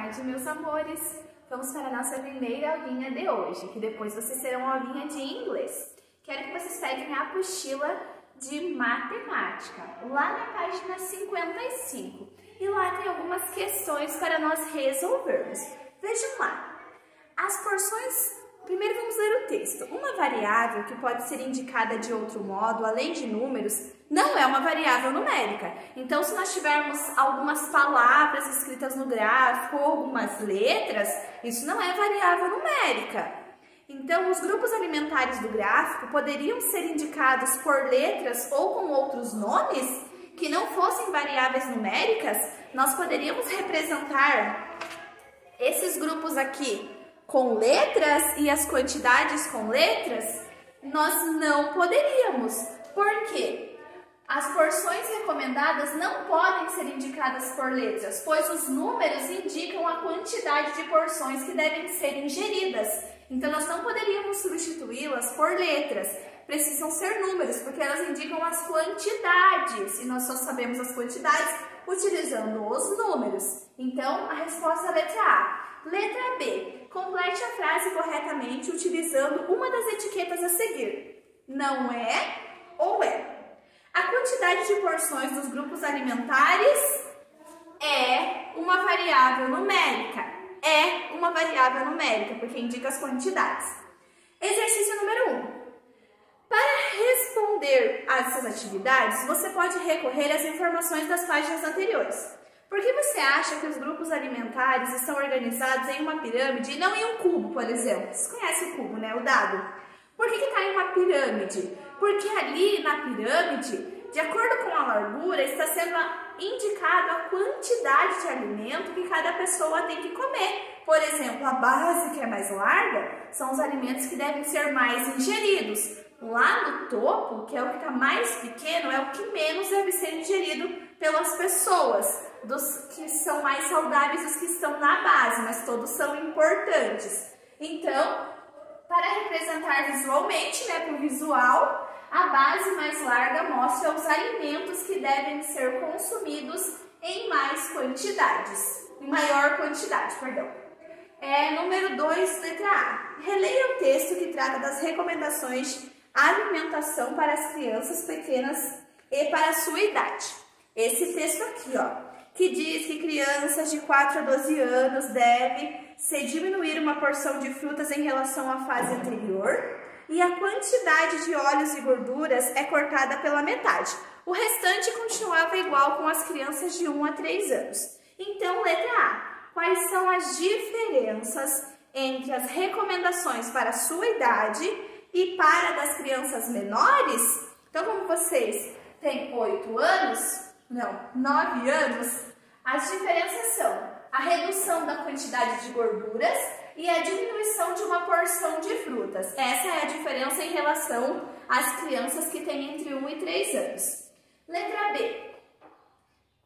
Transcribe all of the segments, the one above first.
tarde, meus amores! Vamos para a nossa primeira aulinha de hoje, que depois vocês terão uma aulinha de inglês. Quero que vocês peguem a apostila de matemática, lá na página 55. E lá tem algumas questões para nós resolvermos. Vejam lá. As porções... Primeiro vamos ler o texto. Uma variável que pode ser indicada de outro modo, além de números, não é uma variável numérica. Então, se nós tivermos algumas palavras escritas no gráfico ou algumas letras, isso não é variável numérica. Então, os grupos alimentares do gráfico poderiam ser indicados por letras ou com outros nomes que não fossem variáveis numéricas. Nós poderíamos representar esses grupos aqui com letras e as quantidades com letras? Nós não poderíamos. Por quê? As porções recomendadas não podem ser indicadas por letras, pois os números indicam a quantidade de porções que devem ser ingeridas. Então, nós não poderíamos substituí-las por letras. Precisam ser números, porque elas indicam as quantidades. E nós só sabemos as quantidades utilizando os números. Então, a resposta é a letra A. Letra B. Complete a frase corretamente utilizando uma das etiquetas a seguir. Não é ou é. A quantidade de porções dos grupos alimentares é uma variável numérica. É uma variável numérica, porque indica as quantidades. Exercício número 1. Para responder a essas atividades, você pode recorrer às informações das páginas anteriores. Por que você acha que os grupos alimentares estão organizados em uma pirâmide e não em um cubo, por exemplo? Vocês conhecem o cubo, né? O dado. Por que está em uma pirâmide? Porque ali na pirâmide, de acordo com a largura, está sendo indicado a quantidade de alimento que cada pessoa tem que comer. Por exemplo, a base, que é mais larga, são os alimentos que devem ser mais ingeridos. Lá no topo, que é o que está mais pequeno, é o que menos deve ser ingerido pelas pessoas, dos que são mais saudáveis, os que estão na base, mas todos são importantes. Então, para representar visualmente, né, para o visual, a base mais larga mostra os alimentos que devem ser consumidos em mais quantidades, em maior quantidade, perdão. Número 2, letra A. Releia o texto que trata das recomendações de alimentação para as crianças pequenas e para a sua idade. Esse texto aqui, ó, que diz que crianças de 4 a 12 anos devem se diminuir uma porção de frutas em relação à fase anterior e a quantidade de óleos e gorduras é cortada pela metade. O restante continuava igual com as crianças de 1 a 3 anos. Então, letra A. Quais são as diferenças entre as recomendações para a sua idade e para das crianças menores? Então, como vocês têm 8 anos, 9 anos, as diferenças são a redução da quantidade de gorduras e a diminuição de uma porção de frutas. Essa é a diferença em relação às crianças que têm entre 1 e 3 anos. Letra B.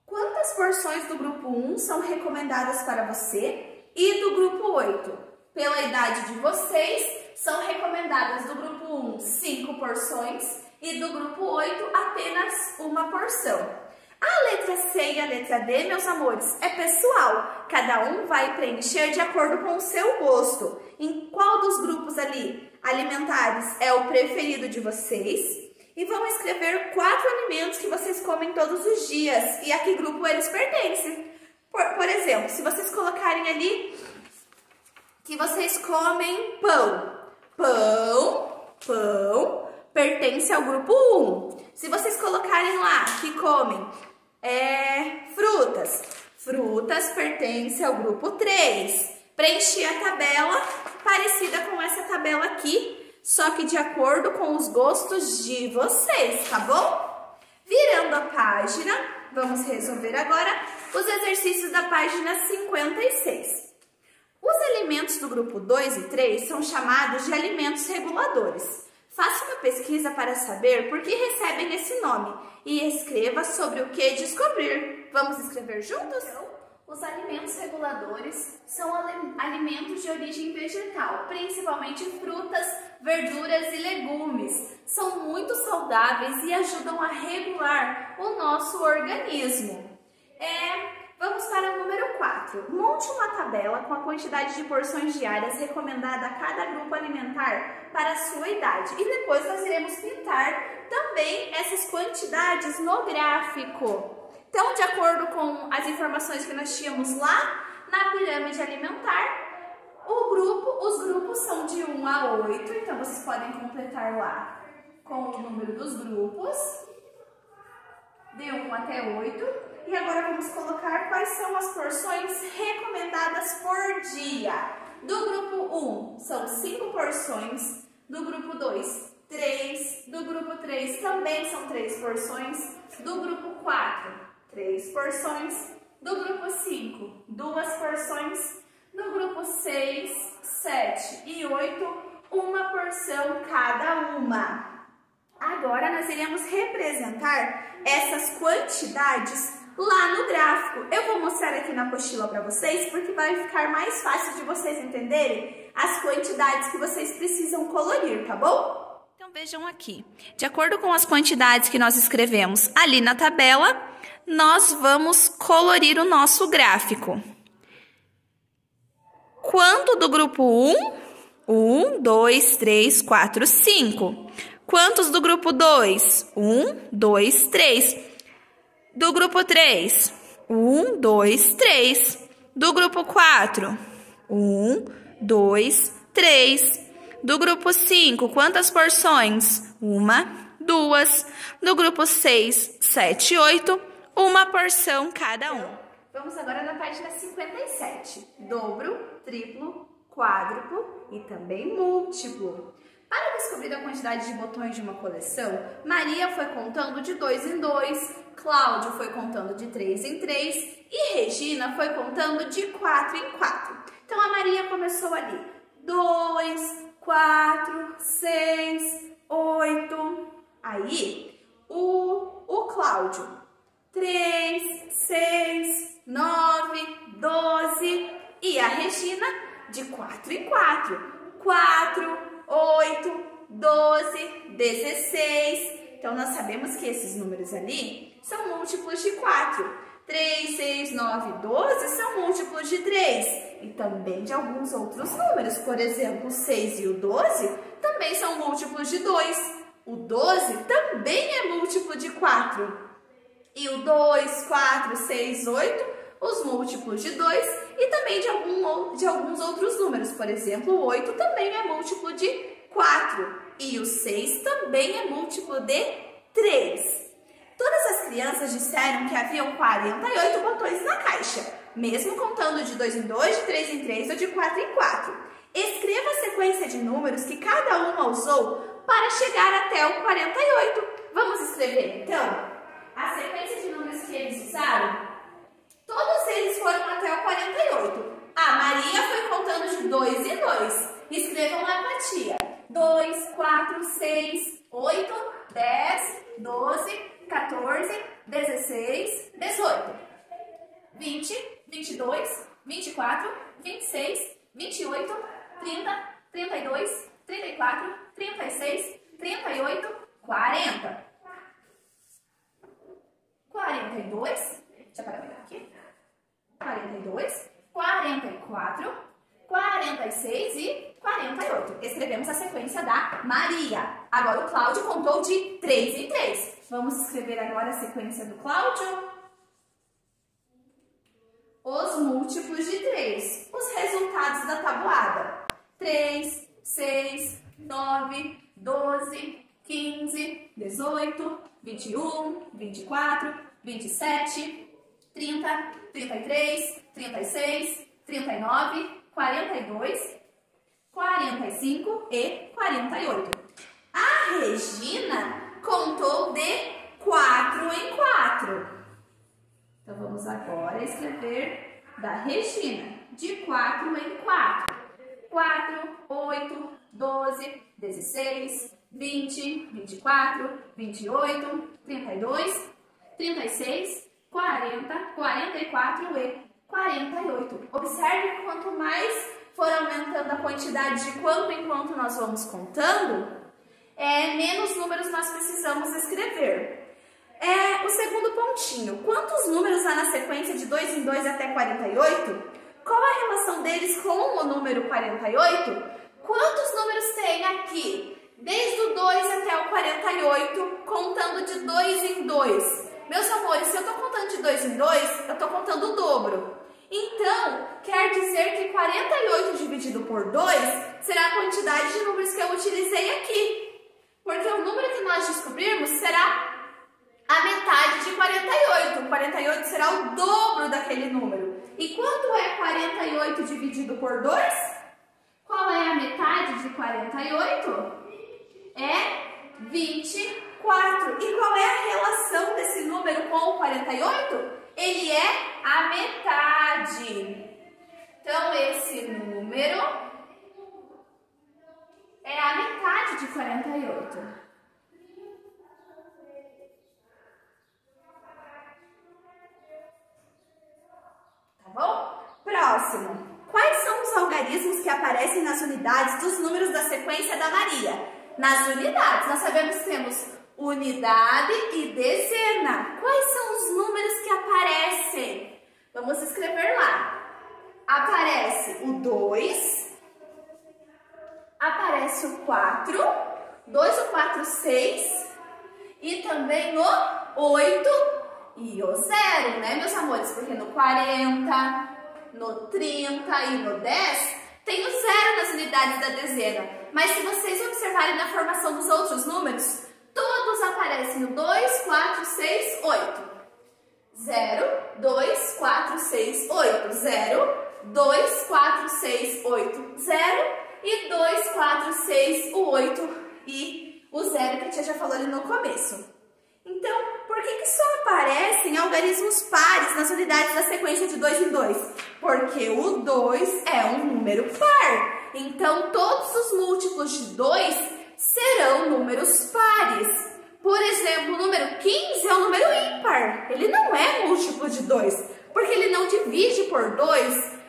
Quantas porções do grupo 1 são recomendadas para você e do grupo 8? Pela idade de vocês, são recomendadas do grupo 1 5 porções e do grupo 8 apenas uma porção. A letra C e a letra D, meus amores, é pessoal. Cada um vai preencher de acordo com o seu gosto. Em qual dos grupos ali alimentares é o preferido de vocês? E vão escrever 4 alimentos que vocês comem todos os dias e a que grupo eles pertencem. Por exemplo, se vocês colocarem ali que vocês comem pão. Pão pertence ao grupo 1. Se vocês colocarem lá que comem frutas pertence ao grupo 3. Preenchi a tabela parecida com essa tabela aqui, só que de acordo com os gostos de vocês, tá bom? Virando a página, vamos resolver agora os exercícios da página 56. Os alimentos do grupo 2 e 3 são chamados de alimentos reguladores. Faça uma pesquisa para saber por que recebem esse nome e escreva sobre o que descobrir. Vamos escrever juntos? Os alimentos reguladores são alimentos de origem vegetal, principalmente frutas, verduras e legumes. São muito saudáveis e ajudam a regular o nosso organismo. Vamos para o número 4. 4. Monte uma tabela com a quantidade de porções diárias recomendada a cada grupo alimentar para a sua idade. E depois nós iremos pintar também essas quantidades no gráfico. Então, de acordo com as informações que nós tínhamos lá na pirâmide alimentar, os grupos são de 1 a 8, então vocês podem completar lá com o número dos grupos, de 1 até 8. E agora vamos colocar quais são as porções recomendadas por dia. Do grupo 1 são 5 porções, do grupo 2, 3, do grupo 3 também são 3 porções, do grupo 4, 3 porções, do grupo 5, 2 porções, do grupo 6, 7 e 8, uma porção cada uma. Agora nós iremos representar essas quantidades lá no gráfico. Eu vou mostrar aqui na apostila para vocês, porque vai ficar mais fácil de vocês entenderem as quantidades que vocês precisam colorir, tá bom? Então vejam aqui, de acordo com as quantidades que nós escrevemos ali na tabela, nós vamos colorir o nosso gráfico. Quanto do grupo 1? 1, 2, 3, 4, 5. Quantos do grupo 2? 1, 2, 3. Do grupo 3, 1, 2, 3. Do grupo 4, 1, 2, 3. Do grupo 5, quantas porções? 1, 2. Do grupo 6, 7, 8, uma porção cada um. Vamos agora na página 57. Dobro, triplo, quádruplo e também múltiplo. Para descobrir a quantidade de botões de uma coleção, Maria foi contando de 2 em 2, Cláudio foi contando de 3 em 3 e Regina foi contando de 4 em 4. Então a Maria começou ali, 2, 4, 6, 8. Aí o Cláudio, 3, 6, 9, 12 e a Regina de 4 em 4. 4, 8, 12, 16. Então, nós sabemos que esses números ali são múltiplos de 4. 3, 6, 9, 12 são múltiplos de 3. E também de alguns outros números. Por exemplo, o 6 e o 12 também são múltiplos de 2. O 12 também é múltiplo de 4. E o 2, 4, 6, 8, os múltiplos de 2 e também de alguns outros números. Por exemplo, o 8 também é múltiplo de 4 e o 6 também é múltiplo de 3. Todas as crianças disseram que haviam 48 botões na caixa, mesmo contando de 2 em 2, de 3 em 3 ou de 4 em 4. Escreva a sequência de números que cada uma usou para chegar até o 48. Vamos escrever então a sequência de números que eles usaram? Todos eles foram até o 48. A Maria foi contando de 2 em 2. Escrevam lá para a tia. 2, 4, 6, 8, 10, 12, 14, 16, 18, 20, 22, 24, 26, 28, 30, 32, 34, 36, 38, 40. 42, deixa eu parar aqui. 42, 44, 46 e 48. Escrevemos a sequência da Maria. Agora o Cláudio contou de 3 em 3. Vamos escrever agora a sequência do Cláudio. Os múltiplos de 3. Os resultados da tabuada. 3, 6, 9, 12, 15, 18, 21, 24, 27, 30, 33, 36, 39, 42, 45 e 48. A Regina contou de 4 em 4. Então, vamos agora escrever da Regina, de 4 em 4. 4, 8, 12, 16, 20, 24, 28, 32, 36, 40, 44 e 48. Observe que quanto mais for aumentando a quantidade de quanto em quanto nós vamos contando, menos números nós precisamos escrever. O segundo pontinho. Quantos números há na sequência de 2 em 2 até 48? Qual a relação deles com o número 48? Quantos números tem aqui? Desde o 2 até o 48, contando de 2 em 2. Meus amores, se eu estou contando de 2 em 2, eu estou contando o dobro. Então, quer dizer que 48 dividido por 2 será a quantidade de números que eu utilizei aqui. Porque o número que nós descobrirmos será a metade de 48. 48 será o dobro daquele número. E quanto é 48 dividido por 2? Qual é a metade de 48? É 24. E qual é a relação desse número com o 48? Ele é a metade. Então, esse número é a metade de 48. Bom? Próximo. Quais são os algarismos que aparecem nas unidades dos números da sequência da Maria? Nas unidades, nós sabemos que temos unidade e dezena. Quais são os números que aparecem? Vamos escrever lá. Aparece o 2, aparece o 4, 2, o 4, 6, e também o 8 e o 0, né, meus amores? Porque no 40, no 30 e no 10 tem o 0 nas unidades da dezena. Mas se vocês observarem na formação dos outros números, todos aparecem no 2, 4, 6, 8. 0, 2, 4, 6, 8. 0, 2, 4, 6, 8. 0 e 2, 4, 6, o 8 e o 0 que a tia já falou ali no começo. Então, por que só aparecem algarismos pares nas unidades da sequência de 2 em 2? Porque o 2 é um número par. Então, todos os múltiplos de 2 serão números pares. Por exemplo, o número 15 é um número ímpar. Ele não é múltiplo de 2, porque ele não divide por 2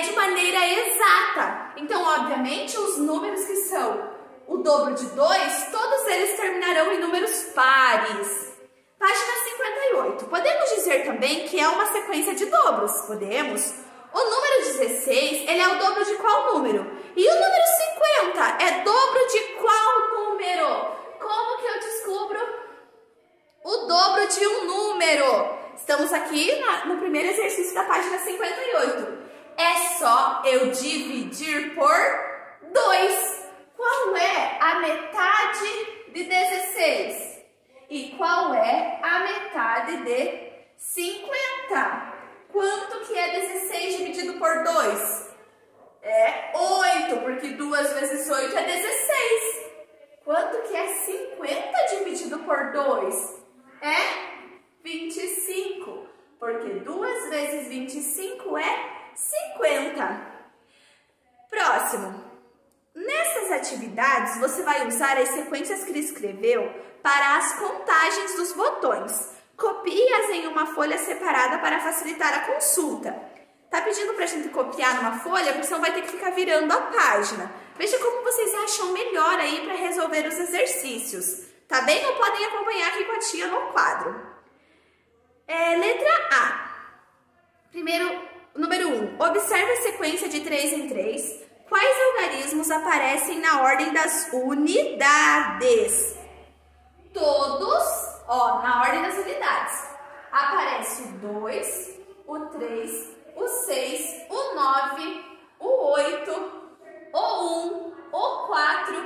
de maneira exata. Então, obviamente, os números que são o dobro de 2, todos eles terminarão em números pares. Página 58. Podemos dizer também que é uma sequência de dobros. Podemos. O número 16, ele é o dobro de qual número? E o número 50 é dobro de qual número? Como que eu descubro o dobro de um número? Estamos aqui no primeiro exercício da página 58. É só eu dividir por 2. Qual é a metade de 16? E qual é a metade de 50? Quanto que é 16 dividido por 2? É 8, porque 2 vezes 8 é 16. Quanto que é 50 dividido por 2? É 25, porque 2 vezes 25 é 50. Próximo. Nessas atividades, você vai usar as sequências que ele escreveu para as contagens dos botões. Copie-as em uma folha separada para facilitar a consulta. Tá pedindo pra gente copiar numa folha, porque senão vai ter que ficar virando a página. Veja como vocês acham melhor aí para resolver os exercícios. Tá bem? Ou podem acompanhar aqui com a tia no quadro. Letra A. Primeiro, número 1. Observe a sequência de 3 em 3. Quais algarismos aparecem na ordem das unidades? Todos, na ordem das unidades. Aparece o 2, o 3, o 6, o 9, o 8, o 1, o 4,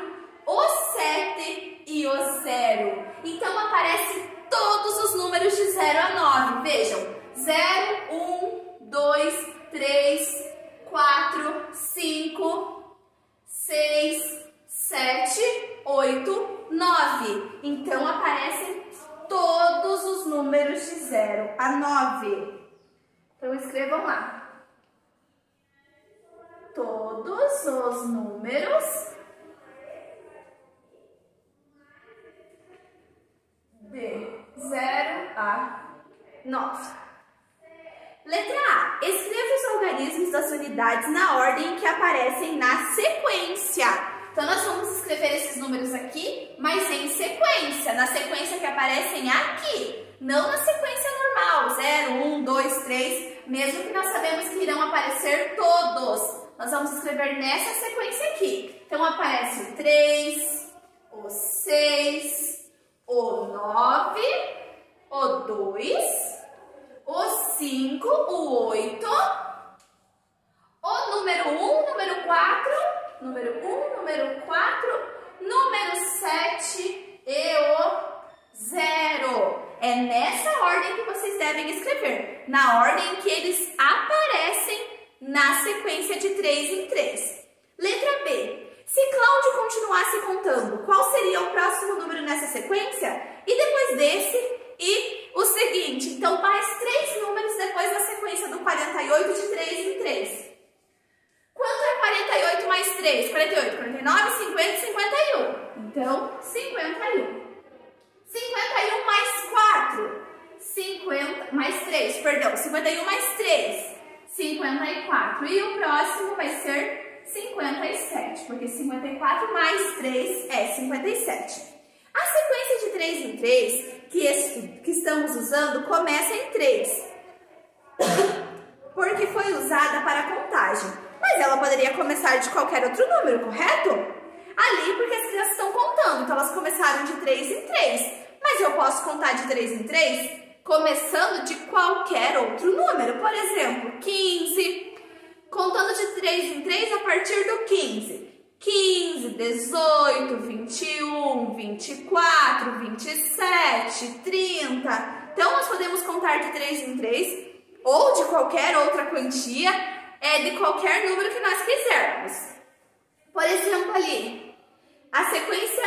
o 7 e o 0. Então, aparecem todos os números de 0 a 9. Vejam, 0, 1, 2, 3, 4, 5, 6, 7, 8, 9. Então, aparecem todos os números de 0 a 9. Então, escrevam lá. Todos os números de 0 a 9. Letra A. Escreva os algarismos das unidades na ordem que aparecem na sequência. Então, nós vamos escrever esses números aqui, mas em sequência, na sequência que aparecem aqui. Não na sequência normal, 0, 1, 2, 3, mesmo que nós sabemos que irão aparecer todos. Nós vamos escrever nessa sequência aqui. Então, aparece o 3, o 6, o 9, o 2, o 5, o 8, o número 1, número 4, número 1, número 4, número 7 e o 0. É nessa ordem que vocês devem escrever, na ordem que eles aparecem na sequência de 3 em 3. Letra B. Se Cláudio continuasse contando, qual seria o próximo número nessa sequência? E depois desse e o seguinte. Então, mais 3 números depois da sequência do 48 de 3 em 3. Quanto é 48 mais 3? 48, 49, 50 e 51. Então, 51. 51 mais 4. 50, mais 3, perdão. 51 mais 3. 54. E o próximo vai ser 57, porque 54 mais 3 é 57. A sequência de 3 em 3 que estamos usando começa em 3, porque foi usada para a contagem. Mas ela poderia começar de qualquer outro número, correto? Ali, porque as crianças estão contando, então elas começaram de 3 em 3. Mas eu posso contar de 3 em 3 começando de qualquer outro número. Por exemplo, 15. Contando de 3 em 3 a partir do 15. 15, 18, 21, 24, 27, 30. Então, nós podemos contar de 3 em 3 ou de qualquer outra quantia, de qualquer número que nós quisermos. Por exemplo, ali, a sequência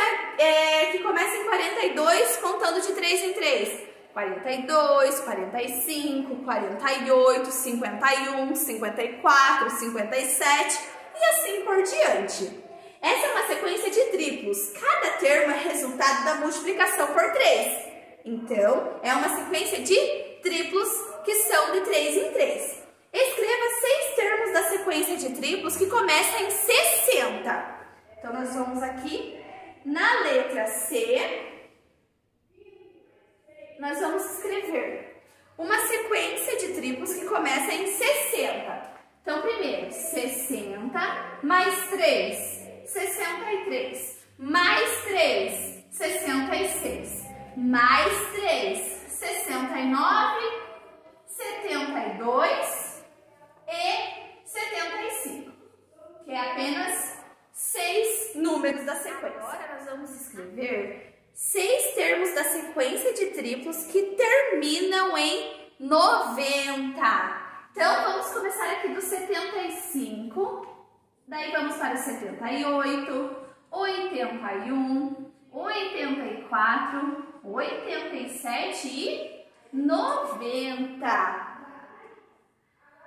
que começa em 42, contando de 3 em 3. 42, 45, 48, 51, 54, 57 e assim por diante. Essa é uma sequência de triplos. Cada termo é resultado da multiplicação por 3. Então, é uma sequência de triplos que são de 3 em 3. Escreva 6 termos da sequência de triplos que começa em 60. Então, nós vamos aqui na letra C. Nós vamos escrever uma sequência de triplos que começa em 60. Então, primeiro, 60 mais 3, 63, mais 3, 66, mais 3, 69, 72 e 75, que é apenas 6 números da sequência. Agora nós vamos escrever 6 termos da sequência de triplos que terminam em 90. Então, vamos começar aqui do 75, daí vamos para o 78, 81, 84, 87 e 90.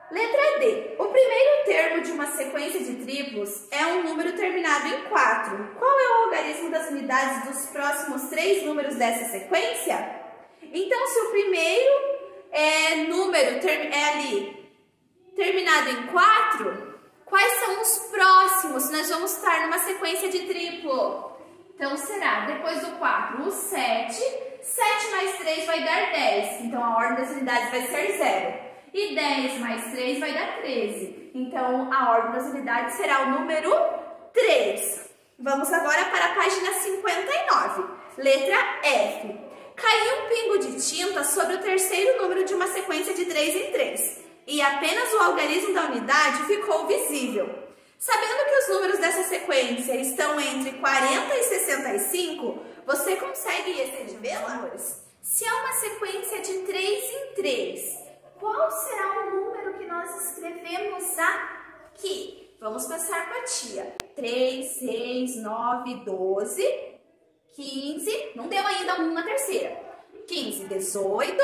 Letra D. O primeiro termo de uma sequência de triplos é um número terminado em 4. Qual é o algarismo das unidades dos próximos 3 números dessa sequência? Então, se o primeiro número é ali terminado em 4, quais são os próximos? Nós vamos estar numa sequência de triplo. Então, será depois do 4, o 7. 7 mais 3 vai dar 10. Então, a ordem das unidades vai ser 0. E 10 mais 3 vai dar 13. Então, a ordem das unidades será o número 3. Vamos agora para a página 59. Letra F. Caiu um pingo de tinta sobre o terceiro número de uma sequência de 3 em 3. E apenas o algarismo da unidade ficou visível. Sabendo que os números dessa sequência estão entre 40 e 65, você consegue escrevê-las? Se é uma sequência de 3 em 3, qual será o número que nós escrevemos aqui? Vamos passar com a tia. 3, 6, 9, 12, 15, não deu ainda uma terceira. 15, 18,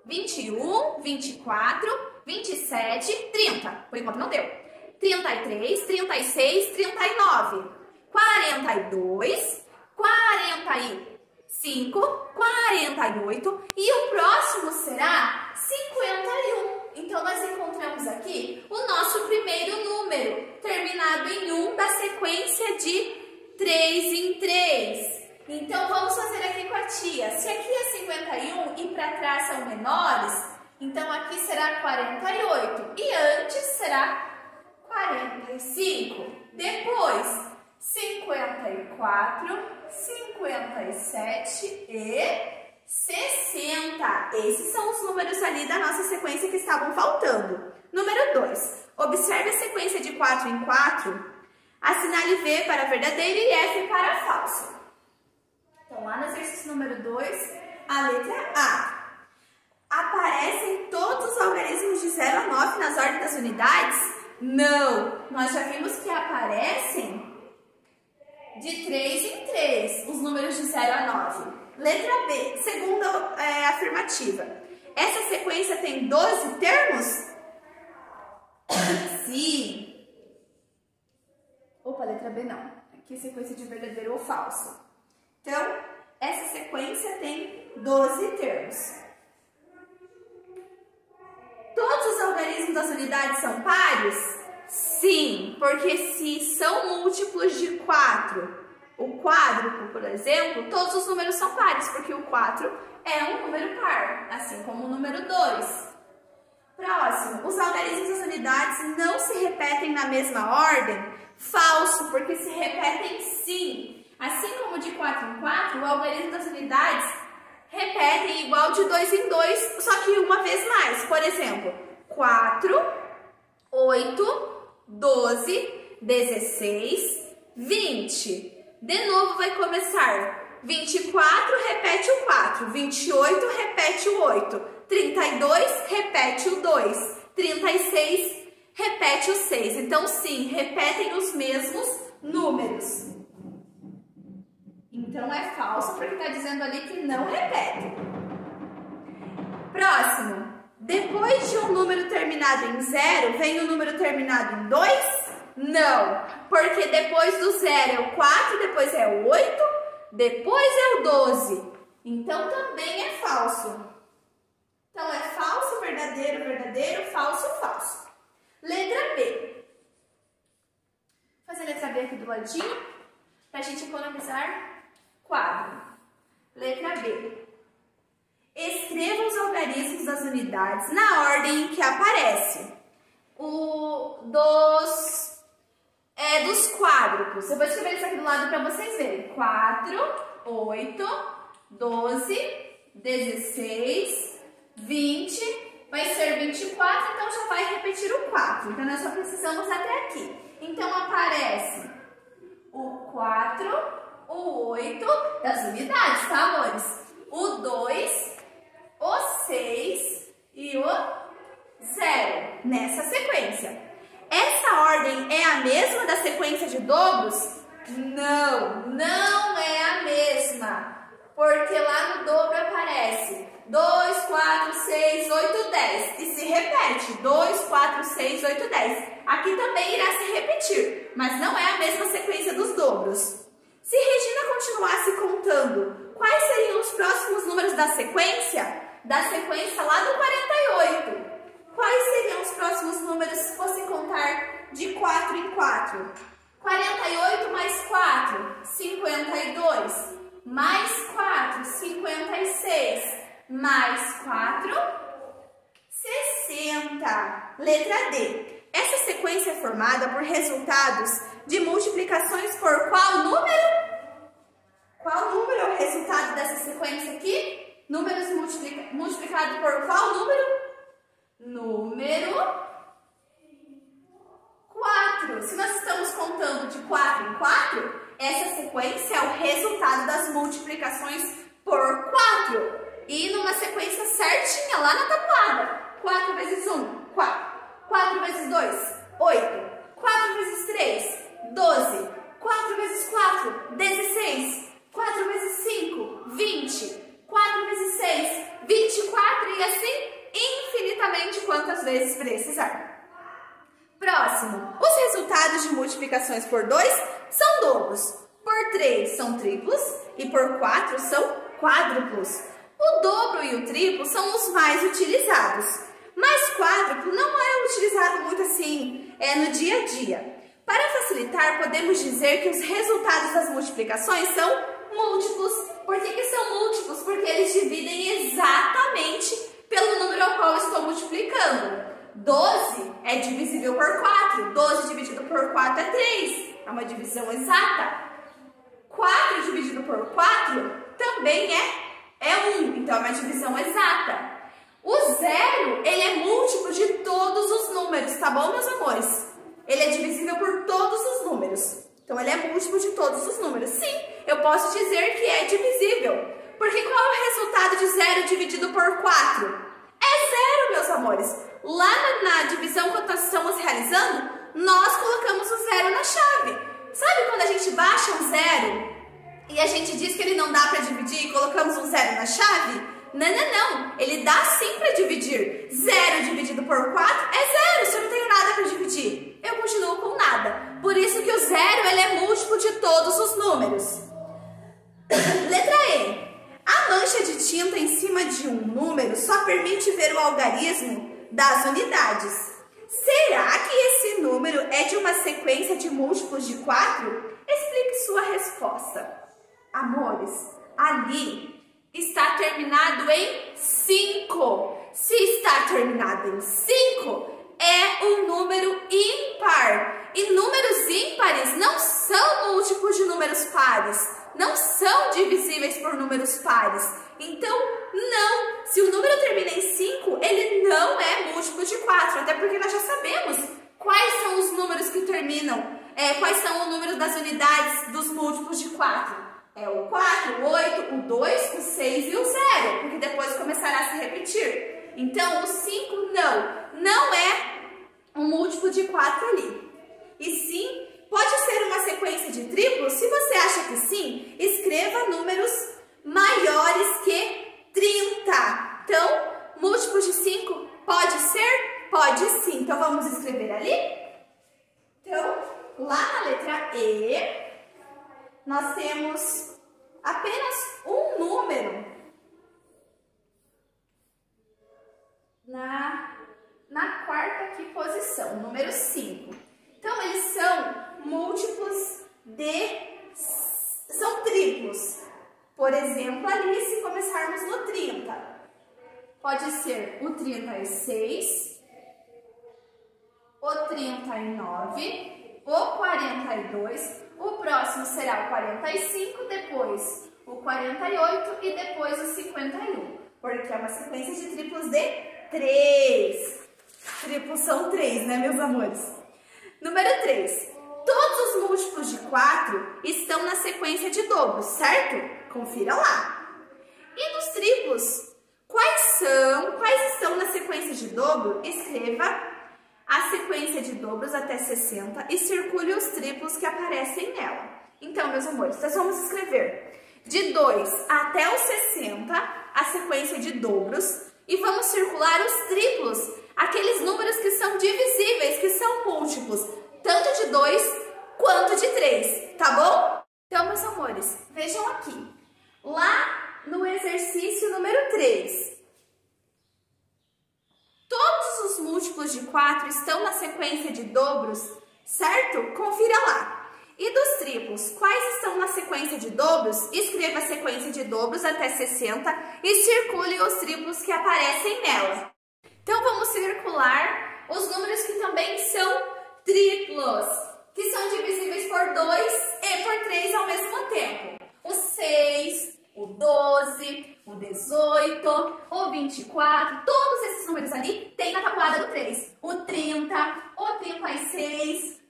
21, 24, 27, 30. Por enquanto não deu. 33, 36, 39, 42, 45, 48 e o próximo será 51. Então, nós encontramos aqui o nosso primeiro número, terminado em 1 da sequência de 3 em 3. Então, vamos fazer aqui com a tia. Se aqui é 51 será 48. E antes será 45. Depois, 54, 57 e 60. Esses são os números ali da nossa sequência que estavam faltando. Número 2. Observe a sequência de 4 em 4. Assinale V para verdadeiro e F para falso. Então, lá no exercício número 2, a letra A. Aparecem todos os algarismos de 0 a 9 nas ordens das unidades? Não! Nós já vimos que aparecem de 3 em 3, os números de 0 a 9. Letra B, segunda afirmativa. Essa sequência tem 12 termos? Sim. Opa, letra B não. Aqui é sequência de verdadeiro ou falso. Então, essa sequência tem 12 termos. Todos os algarismos das unidades são pares? Sim, porque se são múltiplos de 4, o quádruplo, por exemplo, todos os números são pares, porque o 4 é um número par, assim como o número 2. Próximo, os algarismos das unidades não se repetem na mesma ordem? Falso, porque se repetem sim. Assim como de 4 em 4, o algarismo das unidades repetem igual de 2 em 2, só que uma vez mais. Por exemplo, 4, 8, 12, 16, 20. De novo vai começar. 24, repete o 4. 28, repete o 8. 32, repete o 2. 36, repete o 6. Então, sim, repetem os mesmos números. Então, é falso porque está dizendo ali que não repete. Próximo. Depois de um número terminado em 0, vem o número terminado em 2? Não, porque depois do 0 é o 4, depois é o 8, depois é o 12. Então, também é falso. Então, é falso, verdadeiro, verdadeiro, falso, falso. Letra B. Vou fazer a letra B aqui do ladinho, para a gente economizar quadro. Letra B. Escreva os algarismos das unidades na ordem em que aparece. Dos quádruplos. Eu vou escrever isso aqui do lado para vocês verem. 4, 8, 12, 16, 20, vai ser 24, então já vai repetir o 4. Então, nós só precisamos até aqui. Então, aparece o 4, o 8 das unidades, tá, amores? O 2, o 6 e o 0, nessa sequência. Essa ordem é a mesma da sequência de dobros? Não, não é a mesma. Porque lá no dobro aparece 2, 4, 6, 8, 10. E se repete, 2, 4, 6, 8, 10. Aqui também irá se repetir, mas não é a mesma sequência dos dobros. Se Regina continuasse contando, quais seriam os próximos números da sequência? Da sequência lá do 48. Quais seriam os próximos números se fosse contar de 4 em 4? 48 mais 4, 52. Mais 4, 56. Mais 4, 60. Letra D. Essa sequência é formada por resultados de multiplicações por qual número? Qual número é o resultado dessa sequência aqui? Números multiplicados por qual número? Número 4. Se nós estamos contando de 4 em 4, essa sequência é o resultado das multiplicações por 4. E numa sequência certinha, lá na tabuada. 4 vezes 1, 4. 4 vezes 2, 8. 4 vezes 3, 12. 4 vezes 4, 16. 4 vezes 5, 20. 4 vezes 6, 24 e assim infinitamente quantas vezes precisar. Próximo. Os resultados de multiplicações por 2 são dobros. Por 3 são triplos e por 4 são quádruplos. O dobro e o triplo são os mais utilizados. Mas quádruplo não é utilizado muito assim no dia a dia. Para facilitar, podemos dizer que os resultados das multiplicações são múltiplos. Por que são múltiplos? Porque eles dividem exatamente pelo número ao qual eu estou multiplicando. 12 é divisível por 4. 12 dividido por 4 é 3. É uma divisão exata. 4 dividido por 4 também é 1. Então, é uma divisão exata. O zero, ele é múltiplo de todos os números, tá bom, meus amores? Ele é divisível por todos os números. Então, ele é múltiplo de todos os números. Sim, eu posso dizer que é divisível. Porque qual é o resultado de 0 dividido por 4? É 0, meus amores. Lá na divisão que nós estamos realizando, nós colocamos o 0 na chave. Sabe quando a gente baixa um 0 e a gente diz que ele não dá para dividir e colocamos um 0 na chave? Não, não, não. Ele dá sim para dividir. 0 dividido por 4 é 0. Se eu não tenho nada para dividir, eu continuo com nada. Por isso que o 0 ele é múltiplo de todos os números. Letra E. A mancha de tinta em cima de um número só permite ver o algarismo das unidades. Será que esse número é de uma sequência de múltiplos de 4? Explique sua resposta. Amores, ali está terminado em 5. Se está terminado em 5, é um número ímpar. E números ímpares não são múltiplos de números pares. Não são divisíveis por números pares. Então, não. Se o número termina em 5, ele não é múltiplo de 4. Até porque nós já sabemos quais são os números que terminam, quais são os números das unidades dos múltiplos de 4. É o 4, o 8, o 2, o 6 e o 0. Porque depois começará a se repetir. Então, o 5 não é um múltiplo de 4 ali. E sim, pode ser uma sequência de triplos? Se você acha que sim, escreva números maiores que 30. Então, múltiplos de 5 pode ser? Pode sim. Então, vamos escrever ali? Então, lá na letra E, nós temos apenas um número na quarta aqui posição, número 5. Então, eles são múltiplos são triplos. Por exemplo, ali, se começarmos no 30, pode ser o 36, o 39, o 42, o próximo será o 45, depois o 48 e depois o 51, porque é uma sequência de triplos de 3. Triplos são 3, né, meus amores? Número 3. Todos os múltiplos de 4 estão na sequência de dobros, certo? Confira lá. E dos triplos, quais estão na sequência de dobro? Escreva a sequência de dobros até 60 e circule os triplos que aparecem nela. Então, meus amores, nós vamos escrever de 2 até o 60 a sequência de dobros e vamos circular os triplos, aqueles números que são divisíveis, que são múltiplos, tanto de 2 quanto de 3, tá bom? Então, meus amores, vejam aqui. Lá no exercício número 3, todos os múltiplos de 4 estão na sequência de dobros, certo? Confira lá. E dos triplos, quais estão na sequência de dobros? Escreva a sequência de dobros até 60 e circule os triplos que aparecem nela. Então, vamos circular os números que também são triplos, que são divisíveis por 2 e por 3 ao mesmo tempo. O 6, o 12, o 18, o 24, todos esses números ali tem na tabuada do 3. O 30, o 36,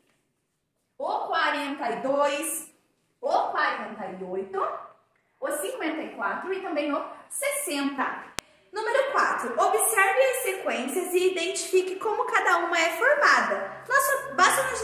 o 42, o 48, o 54 e também o 60. Número 4. Observe as sequências e identifique como cada uma é formada. Basta nós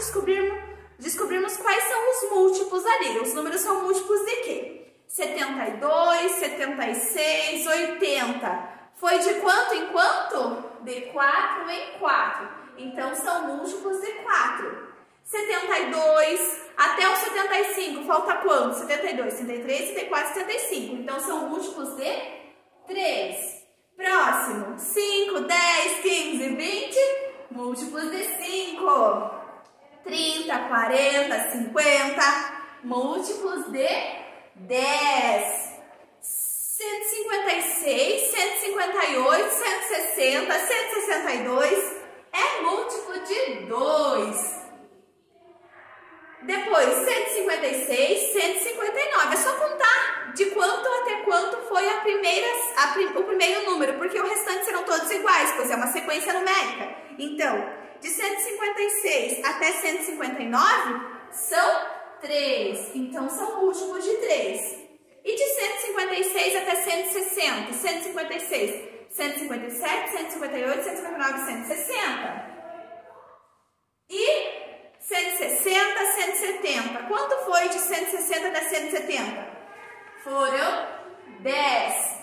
descobrirmos quais são os múltiplos ali. Os números são múltiplos de quê? 72, 76, 80. Foi de quanto em quanto? De 4 em 4. Então, são múltiplos de 4. 72 até o 75. Falta quanto? 72, 73, 74, 75. Então, são múltiplos de 3. Próximo, 5, 10, 15, 20, múltiplos de 5. 30, 40, 50, múltiplos de 10. 156, 158, 160, 162 é múltiplo de 2. Depois, 156, 159. É só contar de quanto até quanto foi o primeiro número, porque o restante serão todos iguais, pois é uma sequência numérica. Então, de 156 até 159 são 3. Então, são múltiplos de 3. E de 156 até 160, 156, 157, 158, 159, 160. E 160, 170. Quanto foi de 160 até 170? Foram 10.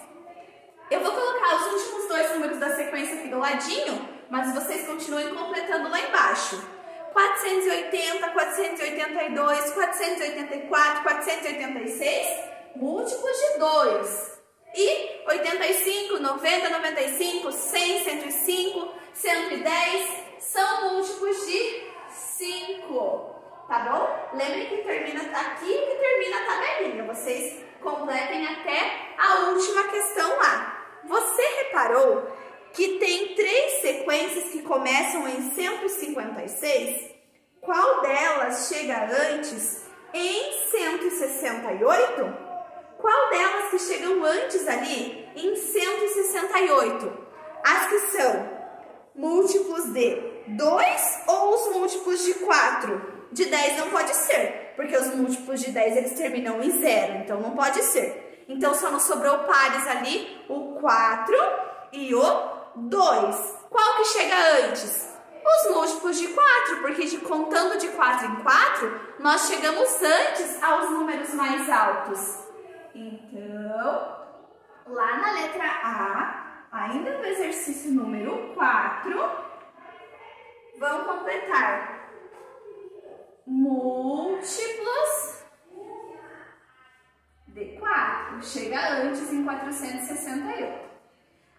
Eu vou colocar os últimos dois números da sequência aqui do ladinho, mas vocês continuem completando lá embaixo. 480, 482, 484, 486, múltiplos de 2. E 85, 90, 95, 100, 105, 110 são múltiplos de 5. Tá bom? Lembre que termina aqui que termina a tabelinha. Vocês completem até a última questão lá. Você reparou que tem 3 sequências que começam em 156? Qual delas chega antes em 168? Qual delas que chegam antes ali em 168? As que são múltiplos de 2 ou os múltiplos de 4? De 10 não pode ser, porque os múltiplos de 10 eles terminam em 0, então não pode ser. Então só nos sobrou pares ali, o 4 e o 2. Qual que chega antes? Os múltiplos de 4, porque contando de 4 em 4, nós chegamos antes aos números mais altos. Então, lá na letra A, ainda no exercício número 4, vão completar múltiplos de 4. Chega antes em 468.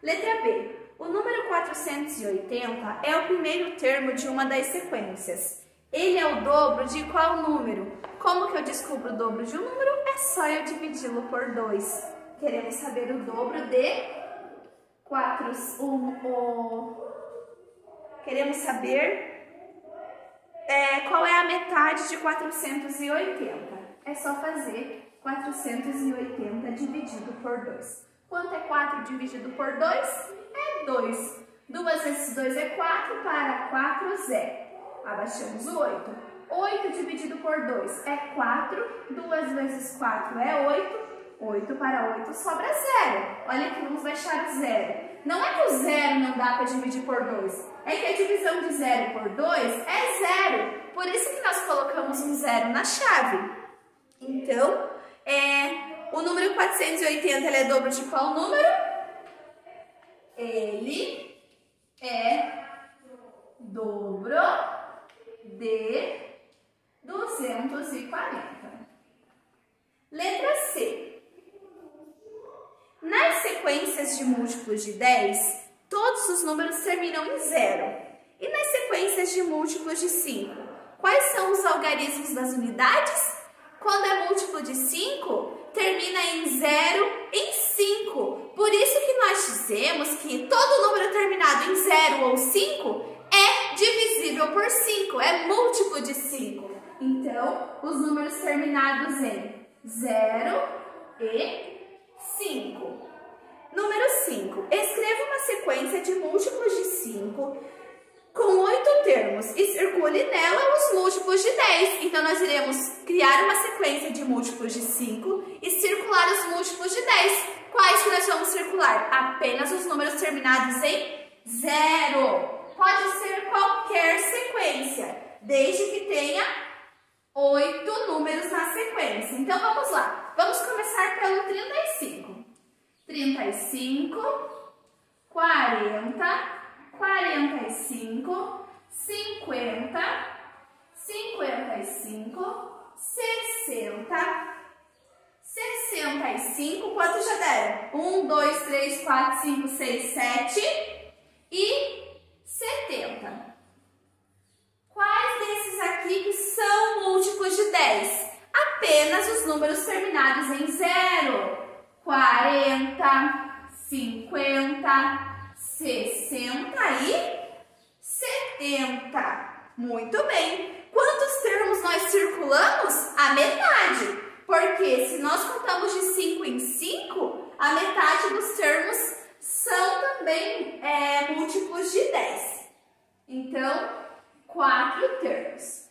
Letra B. O número 480 é o primeiro termo de uma das sequências. Ele é o dobro de qual número? Como que eu descubro o dobro de um número? É só eu dividi-lo por 2. Queremos saber o dobro de 4. Queremos saber qual é a metade de 480. É só fazer 480 dividido por 2. Quanto é 4 dividido por 2? É 2. 2 vezes 2 é 4, para 4, 0. Abaixamos o 8. 8 dividido por 2 é 4. 2 vezes 4 é 8. 8 para 8 sobra 0. Olha aqui, vamos baixar o 0. Não é que o 0 não dá para dividir por 2. É que a divisão de 0 por 2 é 0. Por isso que nós colocamos um 0 na chave. Então, o número 480 ele é dobro de qual número? Ele é dobro de 240. Letra C. Nas sequências de múltiplos de 10, todos os números terminam em 0. E nas sequências de múltiplos de 5, quais são os algarismos das unidades? Quando é múltiplo de 5, termina em 0 em 5. Por isso que nós dizemos que todo número terminado em 0 ou 5 é divisível por 5, é múltiplo de 5. Então, os números terminados em 0 e 5. Número 5. Escreva uma sequência de múltiplos de 5 com 8 termos e circule nela os múltiplos de 10. Então, nós iremos criar uma sequência de múltiplos de 5 e circular os múltiplos de 10. Quais que nós vamos circular? Apenas os números terminados em 0. Pode ser qualquer sequência, desde que tenha 8 números na sequência. Então, vamos lá. Vamos começar pelo 35. 35, 40, 45, 50, 55, 60, 65, quantos já deram? 1, 2, 3, 4, 5, 6, 7 e 70. Quais desses aqui que são múltiplos de 10? Apenas os números terminados em 0. 40, 50, 60 e 70. Muito bem. Quantos termos nós circulamos? A metade. Porque se nós contamos de 5 em 5, a metade dos termos são também múltiplos de 10. Então, 4 termos.